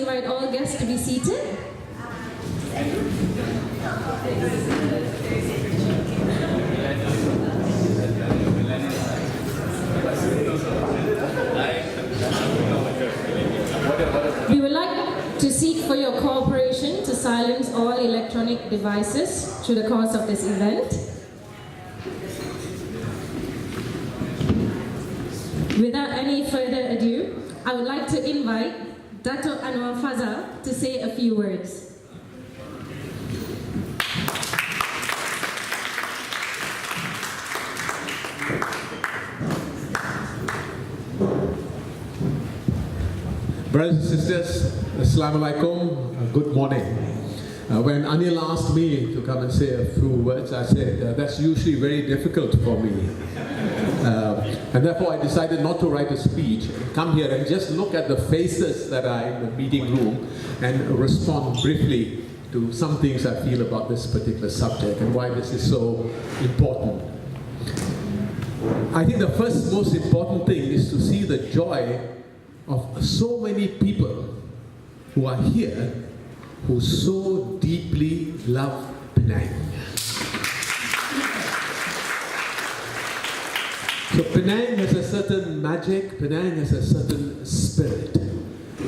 invite all guests to be seated. We would like to seek for your cooperation to silence all electronic devices through the course of this event. Without any further ado, I would like to invite Dato' Anwar Fazal to say a few words. Brothers and sisters, Assalamu alaikum, good morning. When Anil asked me to come and say a few words, I said that's usually very difficult for me. And therefore I decided not to write a speech, come here and just look at the faces that are in the meeting room and respond briefly to some things I feel about this particular subject and why this is so important. I think the first most important thing is to see the joy of so many people who are here who so deeply love Penang. So Penang has a certain magic, Penang has a certain spirit.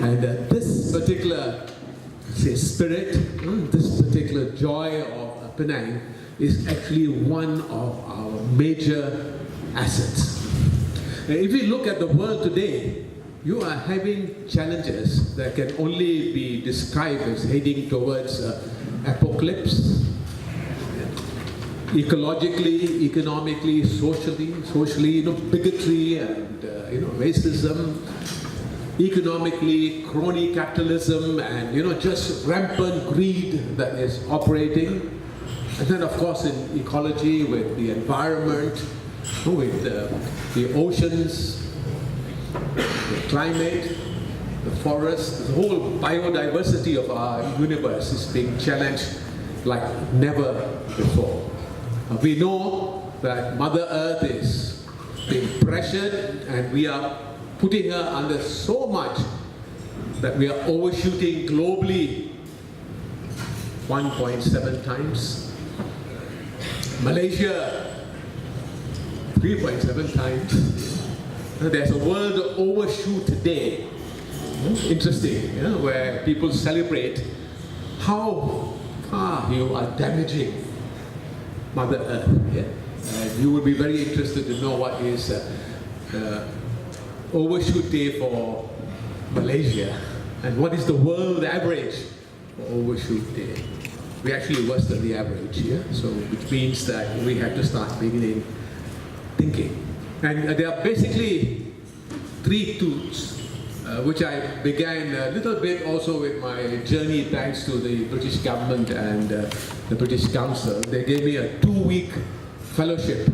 And this particular spirit, this particular joy of Penang is actually one of our major assets. If we look at the world today, you are having challenges that can only be described as heading towards apocalypse, ecologically, economically, socially, bigotry and racism, economically, crony capitalism, and just rampant greed that is operating, and then of course in ecology with the environment, with the oceans, the climate, the forest, the whole biodiversity of our universe is being challenged like never before. We know that Mother Earth is being pressured and we are putting her under so much that we are overshooting globally 1.7 times. Malaysia, 3.7 times. There's a world overshoot day, interesting, where people celebrate how far you are damaging Mother Earth. Yeah? And you would be very interested to know what is overshoot day for Malaysia and what is the world average for overshoot day. We're actually worse than the average, so which means that we have to start beginning thinking. And there are basically three tools, which I began a little bit also with my journey thanks to the British government and the British Council. They gave me a 2-week fellowship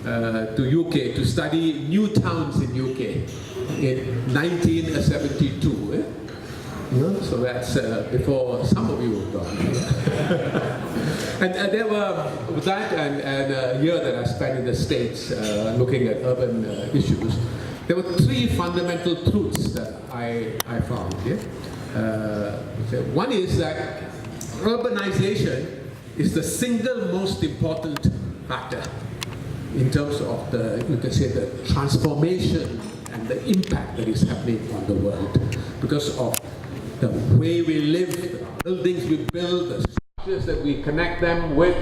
to UK to study new towns in UK in 1972. So that's before some of you were gone. And there were, with that and a year that I spent in the States looking at urban issues, there were 3 fundamental truths that I found. One is that urbanization is the single most important factor in terms of the, you can say, the transformation and the impact that is happening on the world because of the way we live, the buildings we build, the structures that we connect them with,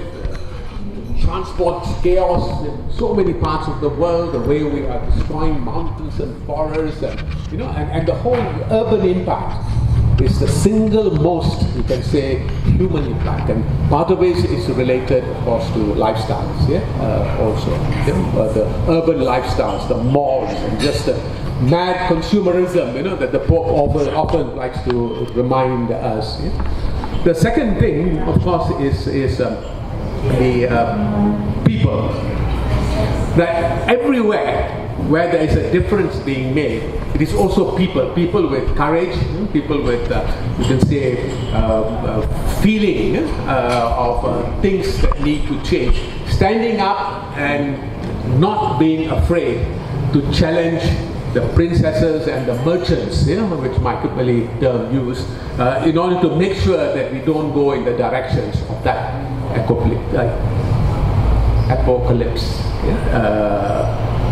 transport chaos in so many parts of the world, the way we are destroying mountains and forests, and the whole urban impact is the single most, you can say, human impact. And part of it is related, of course, to lifestyles, also. The urban lifestyles, the malls, and just the mad consumerism, that the Pope often likes to remind us. The second thing, of course, is the people. That everywhere where there is a difference being made, it is also people with courage, people with, you can say, feeling of things that need to change, standing up and not being afraid to challenge the princesses and the merchants, which Michael Belly term used, in order to make sure that we don't go in the directions of that apocalypse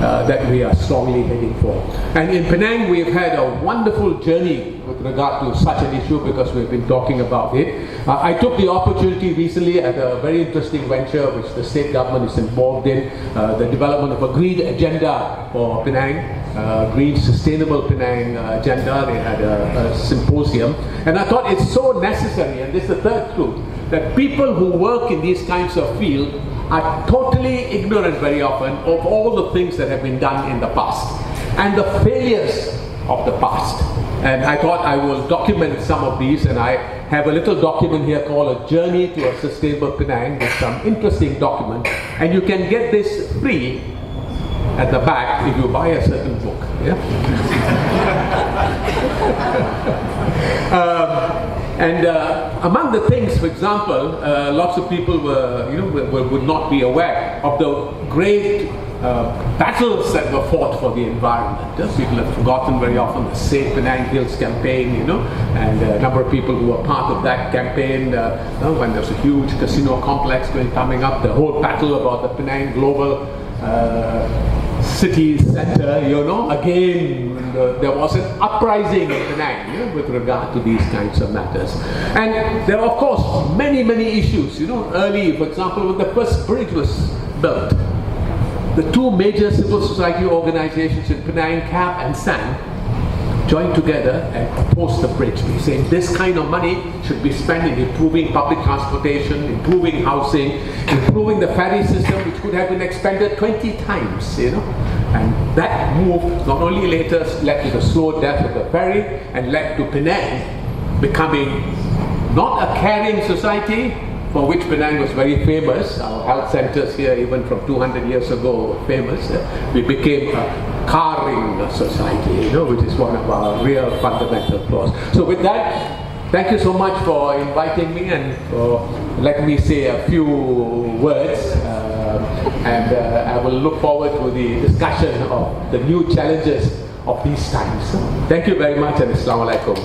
that we are strongly heading for. And in Penang, we've had a wonderful journey with regard to such an issue because we've been talking about it. I took the opportunity recently at a very interesting venture which the state government is involved in, the development of a green agenda for Penang, Green Sustainable Penang agenda. They had a symposium, and I thought it's so necessary, and this is the third truth, that people who work in these kinds of fields are totally ignorant very often of all the things that have been done in the past and the failures of the past. And I thought I will document some of these, and I have a little document here called A Journey to a Sustainable Penang with some interesting documents, and you can get this free at the back if you buy a certain book. Among the things, for example, lots of people would not be aware of the great battles that were fought for the environment. People have forgotten very often the Save Penang Hills campaign, and a number of people who were part of that campaign when there was a huge casino complex coming up, the whole battle about the Penang Global City Center, again, there was an uprising in Penang, with regard to these kinds of matters. And there are, of course, many, many issues. Early, for example, when the first bridge was built, the two major civil society organizations in Penang, CAP and SAN, joined together and opposed the bridge, saying this kind of money should be spent in improving public transportation, improving housing, improving the ferry system, which could have been expanded 20 times, And that move not only later led to the slow death of the ferry and led to Penang becoming not a caring society, for which Penang was very famous. Our health centers here, even from 200 years ago, were famous. We became a caring society, which is one of our real fundamental flaws. So with that, thank you so much for inviting me and for letting me say a few words. I will look forward to the discussion of the new challenges of these times. Thank you very much, and Assalamu alaikum.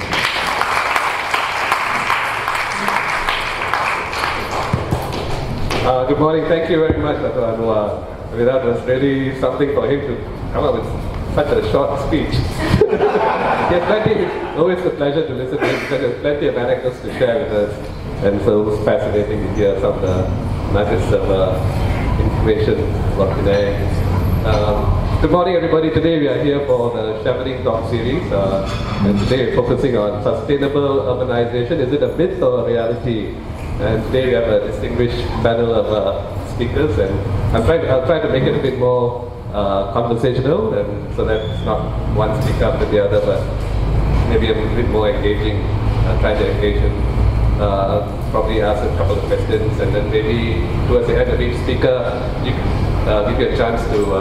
Good morning. Thank you very much, Dr. Anwar. That was really something for him to come up with such a short speech. Always a pleasure to listen to him because there's plenty of anecdotes to share with us, and so it was fascinating to hear some of the nuggets of information about Penang. Good morning, everybody. Today we are here for the Chevening Talk series, and today we're focusing on sustainable urbanization. Is it a myth or a reality? And today we have a distinguished panel of speakers, and I'll try to make it a bit more conversational, and so that it's not one speaker after the other, but maybe a bit more engaging. Try to engage and probably ask a couple of questions, and then maybe towards the end of each speaker, give you a chance to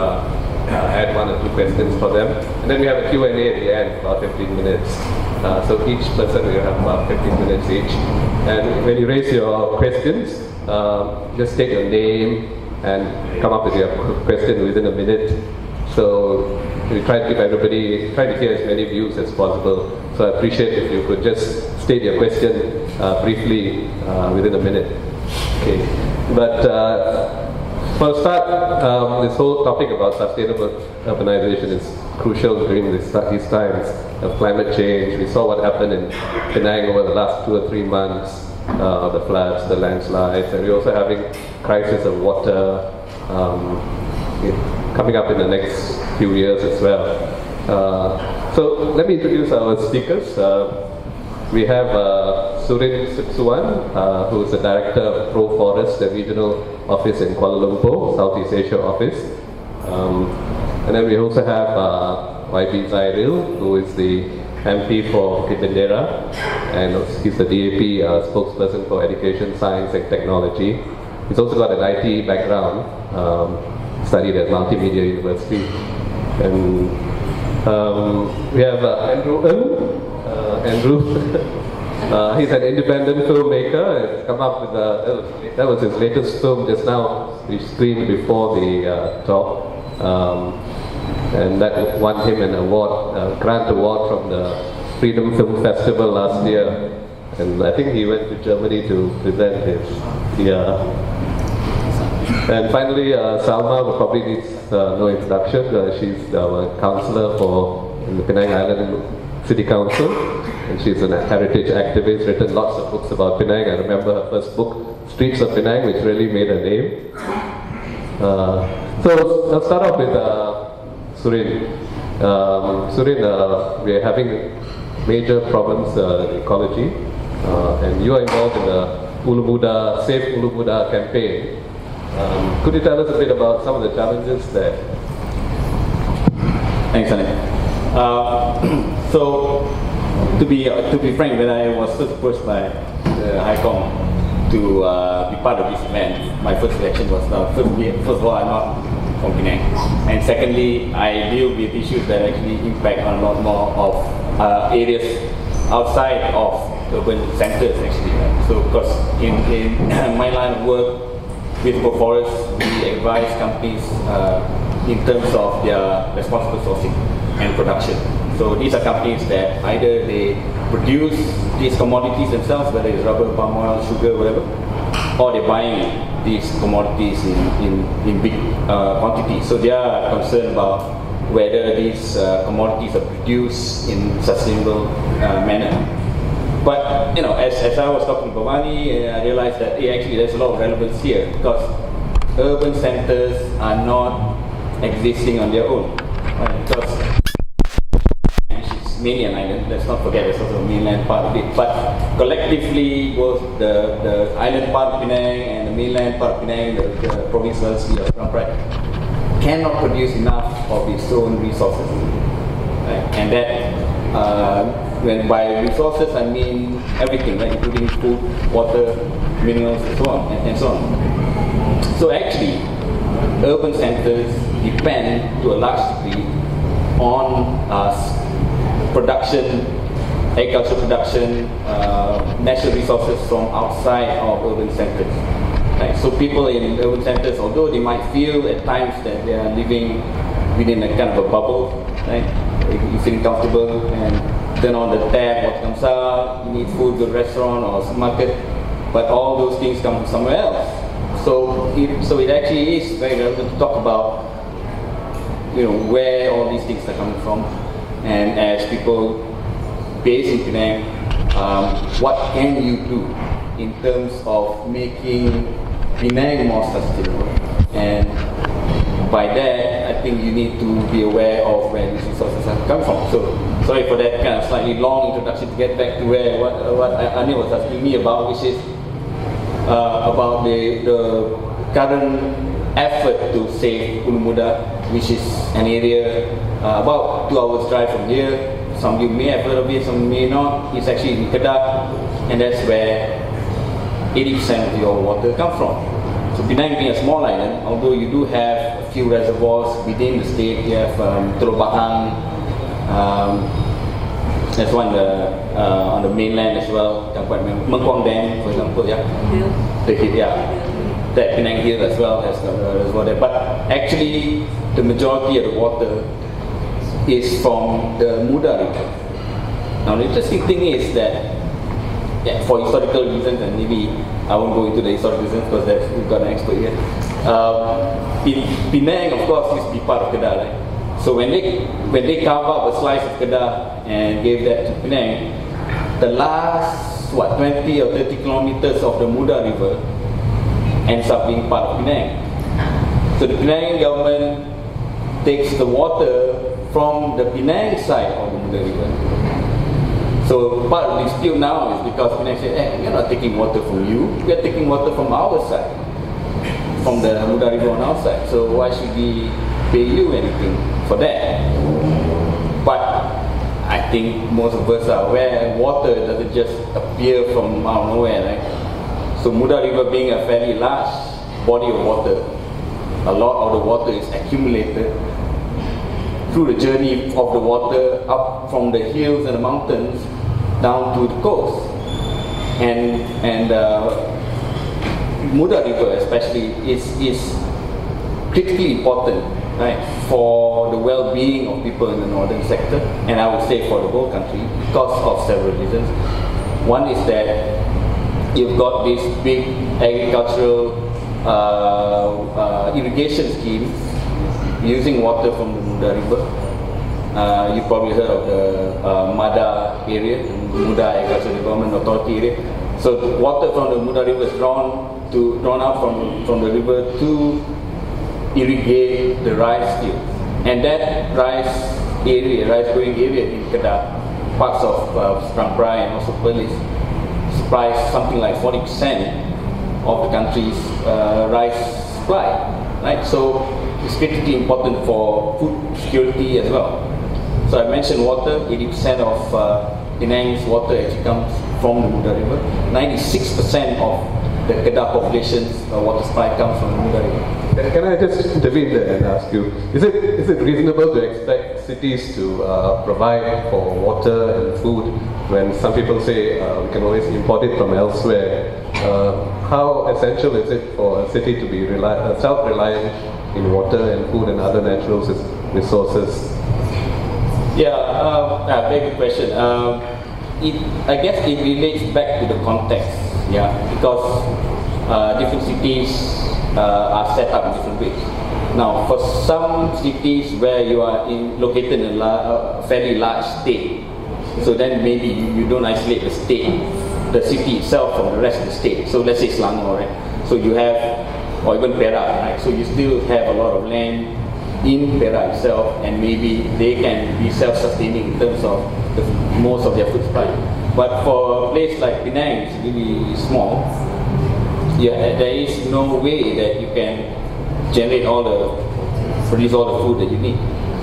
add one or two questions for them. And then we have a Q&A at the end, about 15 minutes. So each person will have about 15 minutes each. And when you raise your questions, just state your name and come up with your question within a minute. So we try to give everybody, try to hear as many views as possible. So I appreciate if you could just state your question briefly within a minute. Okay. But for a start, this whole topic about sustainable urbanization is crucial during these times of climate change. We saw what happened in Penang over the last 2 or 3 months, the floods, the landslides, and we're also having crisis of water coming up in the next few years as well. So let me introduce our speakers. We have Surin Sutsuwan, who is the Director of Pro Forest, the Regional Office in Kuala Lumpur, Southeast Asia Office. And then we also have YB Zairil, who is the MP for Bukit Bendera, and he's the DAP spokesperson for Education, Science and Technology. He's also got an IT background, studied at Multimedia University. And we have Andrew Ng. Andrew, he's an independent filmmaker. He's come up with that was his latest film just now, we screened before the talk. and that won him an award, a grant award from the Freedom Film Festival last year. And I think he went to Germany to present his. And finally, Salma probably needs no introduction. She's our councillor for the Penang Island City Council, and she's a heritage activist, written lots of books about Penang. I remember her first book, Streets of Penang, which really made her name. So I'll start off with Surin. Surin, we're having major problems in ecology, and you are involved in the Ulu Muda, Save Ulu Muda campaign. Could you tell us a bit about some of the challenges there? Thanks, Anil. So, to be frank, when I was first approached by the High Com to be part of this event, my first reaction was, first of all, I'm not from Penang, and secondly, I deal with issues that actually impact on a lot more of areas outside of urban centers, actually. Right? So, because in my line of work with forests, we advise companies in terms of their responsible sourcing and production. So these are companies that either they produce these commodities themselves, whether it's rubber, palm oil, sugar, whatever, or they're buying these commodities in big quantities. So they are concerned about whether these commodities are produced in sustainable manner. But as I was talking to Bhavani, I realized that actually there's a lot of relevance here, because urban centers are not existing on their own. Right? Because it's mainly an island, let's not forget there's also a mainland part of it. But collectively, both the island part of Penang and the mainland part of Penang, the province of Phnom Penh, cannot produce enough of its own resources. Right? And that when by resources I mean everything, right? Including food, water, minerals, and so on, and so on. So actually, urban centers depend to a large degree on production, agricultural production, natural resources from outside of urban centers. Right? So people in urban centers, although they might feel at times that they are living within a kind of a bubble, right? You feel comfortable and turn on the tap, what comes out, you need food, go to a restaurant or supermarket, but all those things come from somewhere else. So it actually is very relevant to talk about, where all these things are coming from, and as people based in Penang, what can you do in terms of making Penang more sustainable? And by that, I think you need to be aware of where these resources are coming from. So, sorry for that kind of slightly long introduction to get back to what Anil was asking me about, which is about the current effort to save Ulu Muda, which is an area about 2 hours drive from here. Some of you may have heard of it, some may not. It's actually in Kedah, and that's where 80% of your water comes from. So Penang being a small island, although you do have a few reservoirs within the state, you have Teluk Bahang, there's one on the mainland as well, Mengkuang Dam, for example, that Penang Hill as well has got a reservoir there. But actually, the majority of the water is from the Muda River. Now the interesting thing is that, for historical reasons, and maybe I won't go into the historical reasons because we've got an expert here. Penang, of course, used to be part of Kedah, right? So when they carved out a slice of Kedah and gave that to Penang, the last 20 or 30 kilometers of the Muda River ends up being part of Penang. So the Penang government takes the water from the Penang side of the Muda River. So part of the dispute now is because Penang said, hey, we're not taking water from you, we're taking water from our side, from the Muda River on our side. So why should we pay you anything for that? But I think most of us are aware water doesn't just appear from out of nowhere, right? So Muda River being a fairly large body of water, a lot of the water is accumulated through the journey of the water up from the hills and the mountains down to the coast. And Muda River especially is critically important right, for the well-being of people in the northern sector, and I would say for the whole country, because of several reasons. One is that you've got this big agricultural irrigation scheme using water from the Muda River. You've probably heard of the Mada area, Muda Agricultural Development Authority area. So the water from the Muda River is drawn out from the river to irrigate the rice field. And that rice growing area in Kedah, parts of Seberang Perai and also Perlis, supplies something like 40% of the country's rice supply. Right? So it's critically important for food security as well. So I mentioned water. 80% of Penang's water actually comes from the Muda River. 96% of the Kedah population's water supply comes from the Muda River. Can I just intervene there and ask you, is it reasonable to expect cities to provide for water and food when some people say we can always import it from elsewhere? How essential is it for a city to be self-reliant in water and food and other natural resources? Yeah, very good question. I guess it relates back to the context, because different cities are set up in different ways. Now, for some cities where you are located in a fairly large state, so then maybe you don't isolate the city itself from the rest of the state. So let's say Selangor, right? So you have, or even Perak, right? So you still have a lot of land in Perak itself, and maybe they can be self-sustaining in terms of most of their food supply. But for a place like Penang, it's really small. There is no way that you can produce all the food that you need.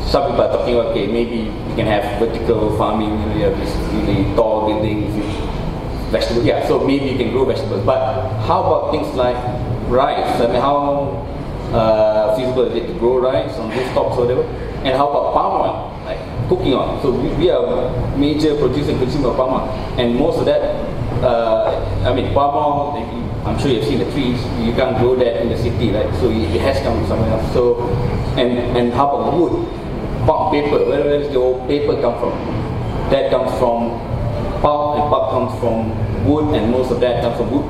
Some people are talking about, okay, maybe you can have vertical farming, you have these really tall buildings with vegetables. Yeah, so maybe you can grow vegetables. But how about things like rice? I mean, how feasible is it to grow rice on rooftops or whatever? And how about palm oil, like cooking oil? So we are a major producer and consumer of palm oil. And most of that, palm oil, I'm sure you've seen the trees, you can't grow that in the city, right? So it has come from somewhere else. So, and how about wood? Pulp paper, where does your paper come from? That comes from pulp, and pulp comes from wood, and most of that comes from wood,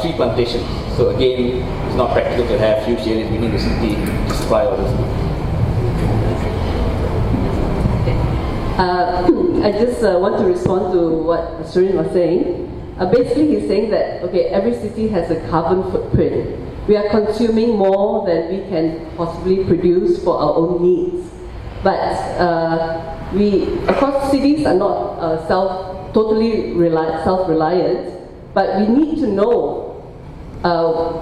tree plantations. So again, it's not practical to have huge areas within the city to supply all this wood. I just want to respond to what Surin was saying. Basically, he's saying that, okay, every city has a carbon footprint. We are consuming more than we can possibly produce for our own needs. But of course, cities are not totally self-reliant, but we need to know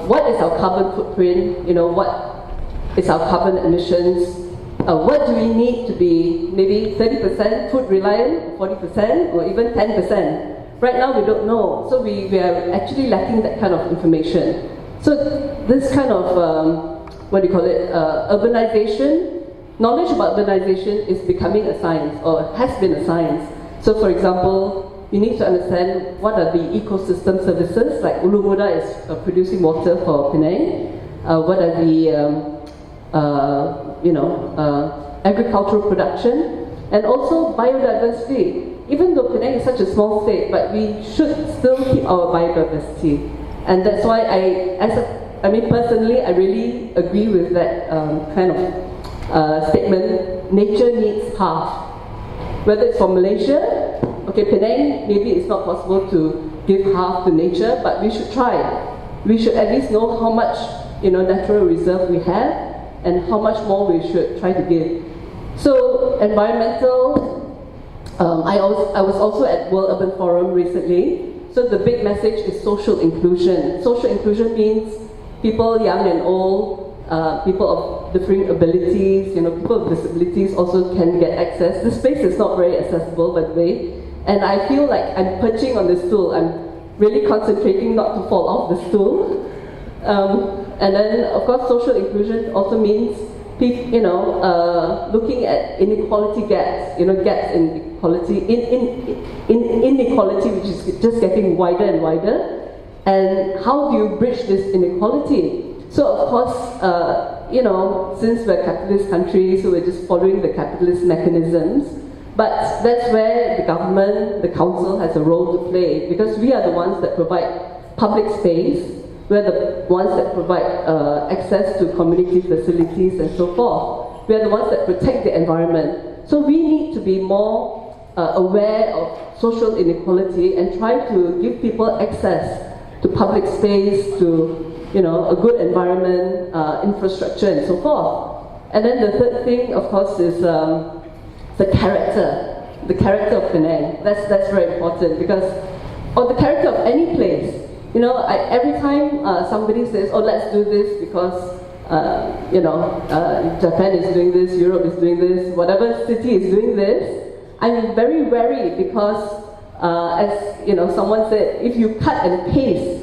what is our carbon footprint, what is our carbon emissions, what do we need to be maybe 30% food reliant, 40%, or even 10%. Right now we don't know, so we are actually lacking that kind of information. So this kind of, urbanization, knowledge about urbanization is becoming a science, or has been a science. So for example, you need to understand what are the ecosystem services, like Ulu Muda is producing water for Penang, what are the, agricultural production, and also biodiversity. Even though Penang is such a small state, but we should still keep our biodiversity. And that's why personally, I really agree with that kind of statement. Nature needs half. Whether it's for Malaysia, okay, Penang, maybe it's not possible to give half to nature, but we should try. We should at least know how much, natural reserve we have, and how much more we should try to give. So, environmental, I was also at World Urban Forum recently. So the big message is social inclusion. Social inclusion means people young and old, people of differing abilities, people with disabilities also can get access. The space is not very accessible, by the way. And I feel like I'm perching on the stool. I'm really concentrating not to fall off the stool. And then, of course, social inclusion also means looking at inequality gaps, gaps in equality, in inequality, which is just getting wider and wider, and how do you bridge this inequality? So, of course, since we're a capitalist country, so we're just following the capitalist mechanisms. But that's where the government, the council has a role to play, because we are the ones that provide public space, we're the ones that provide access to community facilities and so forth. We are the ones that protect the environment. So we need to be more aware of social inequality and try to give people access to public space, to a good environment, infrastructure and so forth. And then the third thing, of course, is the character of Penang. That's very important, because, or the character of any place. Every time somebody says, oh, let's do this because, Japan is doing this, Europe is doing this, whatever city is doing this, I'm very wary, because, as someone said, if you cut and paste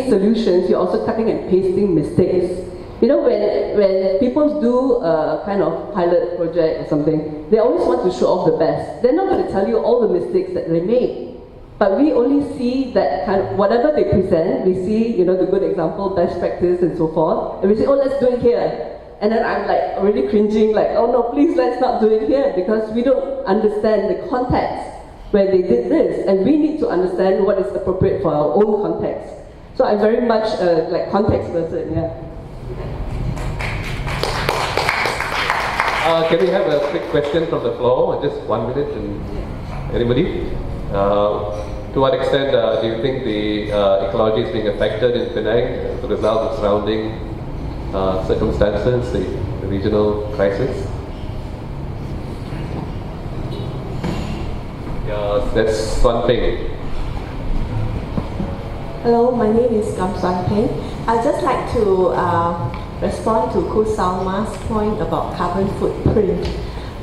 solutions, you're also cutting and pasting mistakes. When people do a kind of pilot project or something, they always want to show off the best. They're not going to tell you all the mistakes that they made. But we only see that kind of, whatever they present, we see, the good example, best practice and so forth. And we say, oh, let's do it here. And then I'm like already cringing, like, oh no, please let's not do it here, because we don't understand the context where they did this. And we need to understand what is appropriate for our own context. So I'm very much a context person, yeah. Can we have a quick question from the floor? Just 1 minute. Anybody? To what extent do you think the ecology is being affected in Penang as a result of surrounding circumstances, the regional crisis? Yeah, that's one thing. Hello, my name is Kam Suan Peng. I'd just like to respond to Khoo Salma's point about carbon footprint.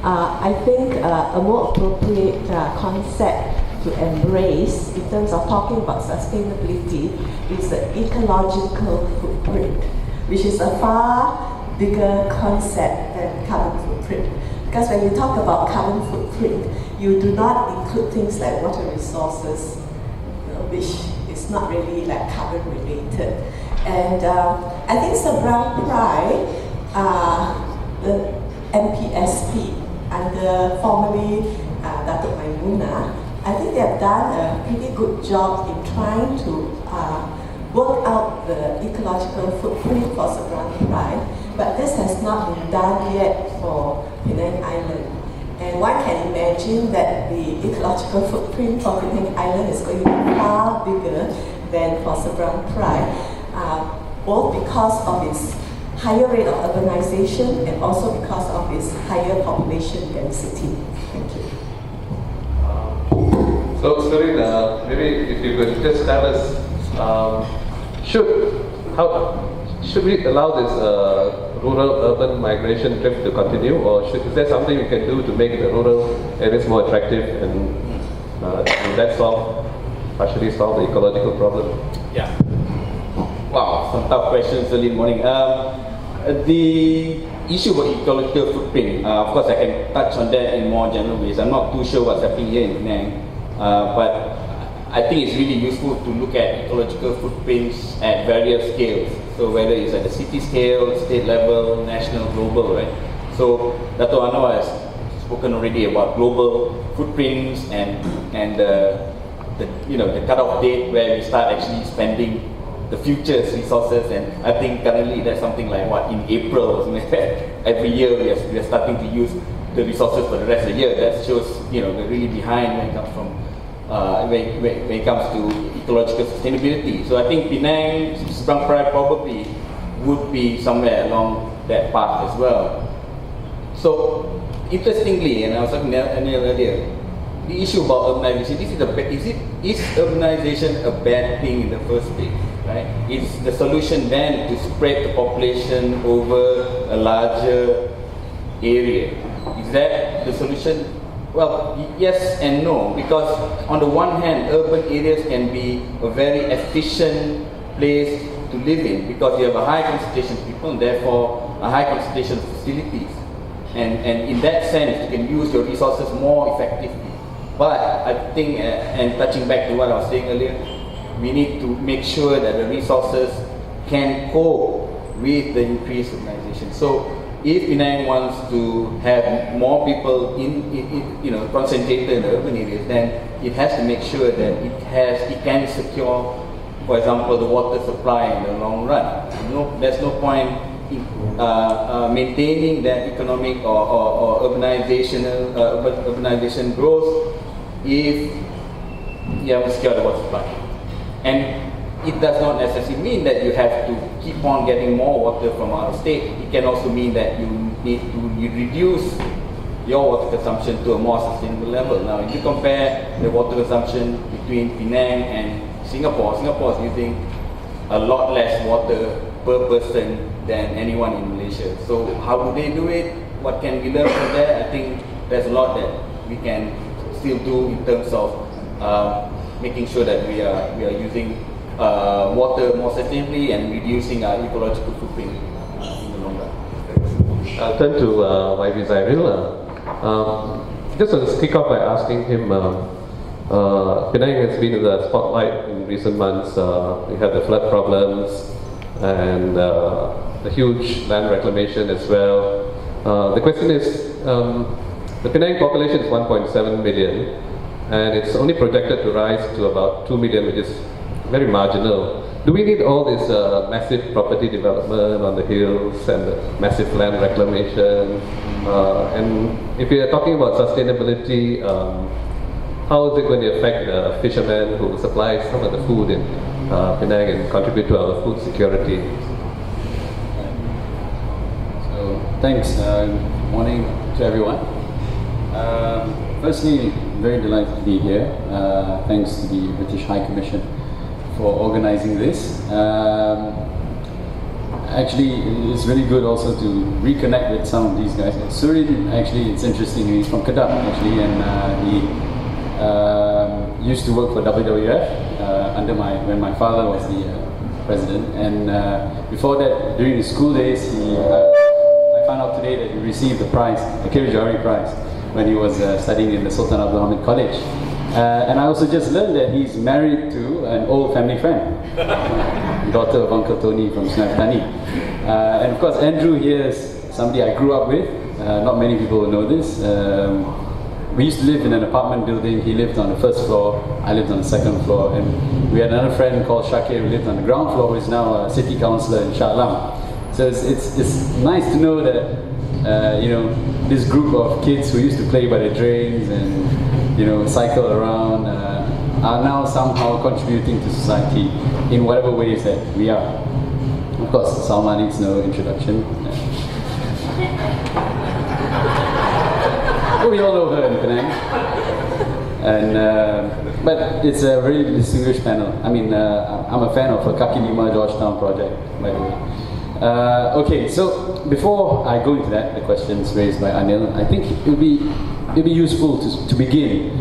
I think a more appropriate concept to embrace in terms of talking about sustainability is the ecological footprint, which is a far bigger concept than carbon footprint. Because when you talk about carbon footprint, you do not include things like water resources, which is not really like carbon related. And I think Sir Brown Pride, the MPSP, under formerly Datuk Maimuna, I think they have done a pretty good job in trying to work out the ecological footprint for Sir Brown Pride, but this has not been done yet for Penang Island. And one can imagine that the ecological footprint for Penang Island is going to be far bigger than for Sir Brown Pride, both because of its higher rate of urbanization and also because of its higher population density. Thank you. So, Surin, maybe if you could just tell us, should we allow this rural-urban migration drift to continue, or is there something we can do to make the rural areas more attractive and that partially solve the ecological problem? Yeah. Wow, some tough questions early in the morning. The issue about ecological footprint, of course I can touch on that in more general ways. I'm not too sure what's happening here in Penang, but I think it's really useful to look at ecological footprints at various scales. So whether it's at the city scale, state level, national, global, right? So Dato' Anwar has spoken already about global footprints and the cutoff date where we start actually spending the future's resources, and I think currently that's something like in April or something like that. Every year we are starting to use the resources for the rest of the year. That shows we're really behind when it comes from when it comes to ecological sustainability. So I think Penang, Seberang Perai probably would be somewhere along that path as well. So interestingly, and I was talking earlier, the issue about urbanization, is urbanization a bad thing in the first place? Right? Is the solution then to spread the population over a larger area? Is that the solution? Well, yes and no, because on the one hand, urban areas can be a very efficient place to live in because you have a high concentration of people and therefore a high concentration of facilities. And in that sense, you can use your resources more effectively. But I think, and touching back to what I was saying earlier, we need to make sure that the resources can cope with the increased urbanization. So if Penang wants to have more people concentrated in the urban areas, then it has to make sure that it can secure, for example, the water supply in the long run. There's no point in maintaining that economic or urbanization growth if you haven't secured the water supply. And it does not necessarily mean that you have to keep on getting more water from out of state. It can also mean that you need to reduce your water consumption to a more sustainable level. Now, if you compare the water consumption between Penang and Singapore is using a lot less water per person than anyone in Malaysia. So how do they do it? What can we learn from there? I think there's a lot that we can still do in terms of making sure that we are using water more sustainably and reducing our ecological footprint in the long run. I'll turn to YB Zairil. Just to kick off by asking him, Penang has been in the spotlight in recent months. We had the flood problems and the huge land reclamation as well. The question is, the Penang population is 1.7 million and it's only projected to rise to about 2 million, which is very marginal. Do we need all this massive property development on the hills and the massive land reclamation? And if we are talking about sustainability, how is it going to affect the fishermen who supply some of the food in Penang and contribute to our food security? So, thanks. Good morning to everyone. Firstly, very delighted to be here. Thanks to the British High Commission for organizing this. Actually, it's really good also to reconnect with some of these guys. Surin, actually, it's interesting. He's from Kedah, actually, and he used to work for WWF when my father was the president. And before that, during his school days, I found out today that he received the prize, the Kirijari Prize, when he was studying in the Sultan Abdul Hamid College. And I also just learned that he's married to an old family friend, daughter of Uncle Tony from Sungai Petani. And of course, Andrew here is somebody I grew up with. Not many people will know this. We used to live in an apartment building. He lived on the first floor, I lived on the second floor. And we had another friend called Shakir who lived on the ground floor, who is now a city councillor in Shah Alam. So it's nice to know that this group of kids who used to play by the drains and cycle around are now somehow contributing to society in whatever ways that we are. Of course, Salma needs no introduction. We all know her in Penang. And but it's a really distinguished panel. I mean, I'm a fan of the Kaki Lima Georgetown project, by the way. Okay, so before I go into that, the questions raised by Anil, I think it would be useful to begin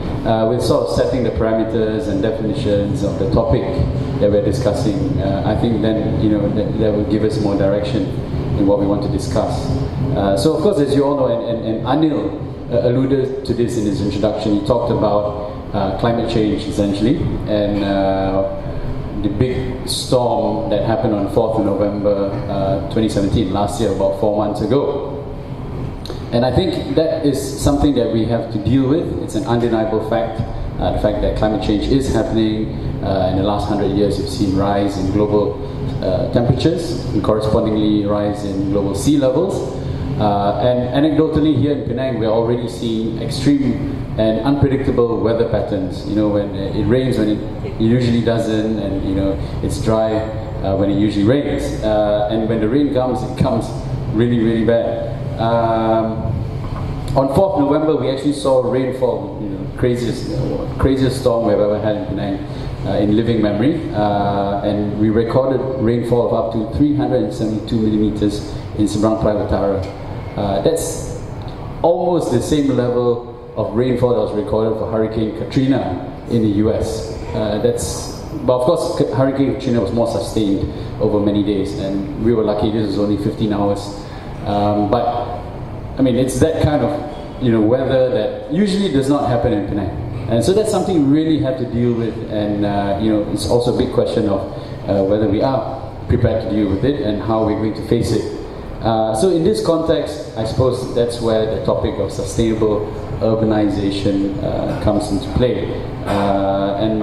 with sort of setting the parameters and definitions of the topic that we're discussing. I think then that will give us more direction in what we want to discuss. So of course, as you all know, and Anil alluded to this in his introduction, he talked about climate change essentially, and the big storm that happened on 4th of November 2017, last year, about 4 months ago. And I think that is something that we have to deal with. It's an undeniable fact, the fact that climate change is happening. In the last 100 years, you've seen rise in global temperatures and correspondingly rise in global sea levels. And anecdotally here in Penang, we're already seeing extreme and unpredictable weather patterns. When it rains, when it usually doesn't, and it's dry when it usually rains. And when the rain comes, it comes really, really bad. On 4th November, we actually saw rainfall, craziest storm we've ever had in Penang in living memory, and we recorded rainfall of up to 372 millimeters in Seberang Perai Utara. That's almost the same level of rainfall that was recorded for Hurricane Katrina in the US. But of course, Hurricane Katrina was more sustained over many days, and we were lucky this was only 15 hours. But I mean, it's that kind of weather that usually does not happen in Penang, and so that's something we really have to deal with. And it's also a big question of whether we are prepared to deal with it and how we're going to face it. So in this context, I suppose that's where the topic of sustainable urbanization comes into play. And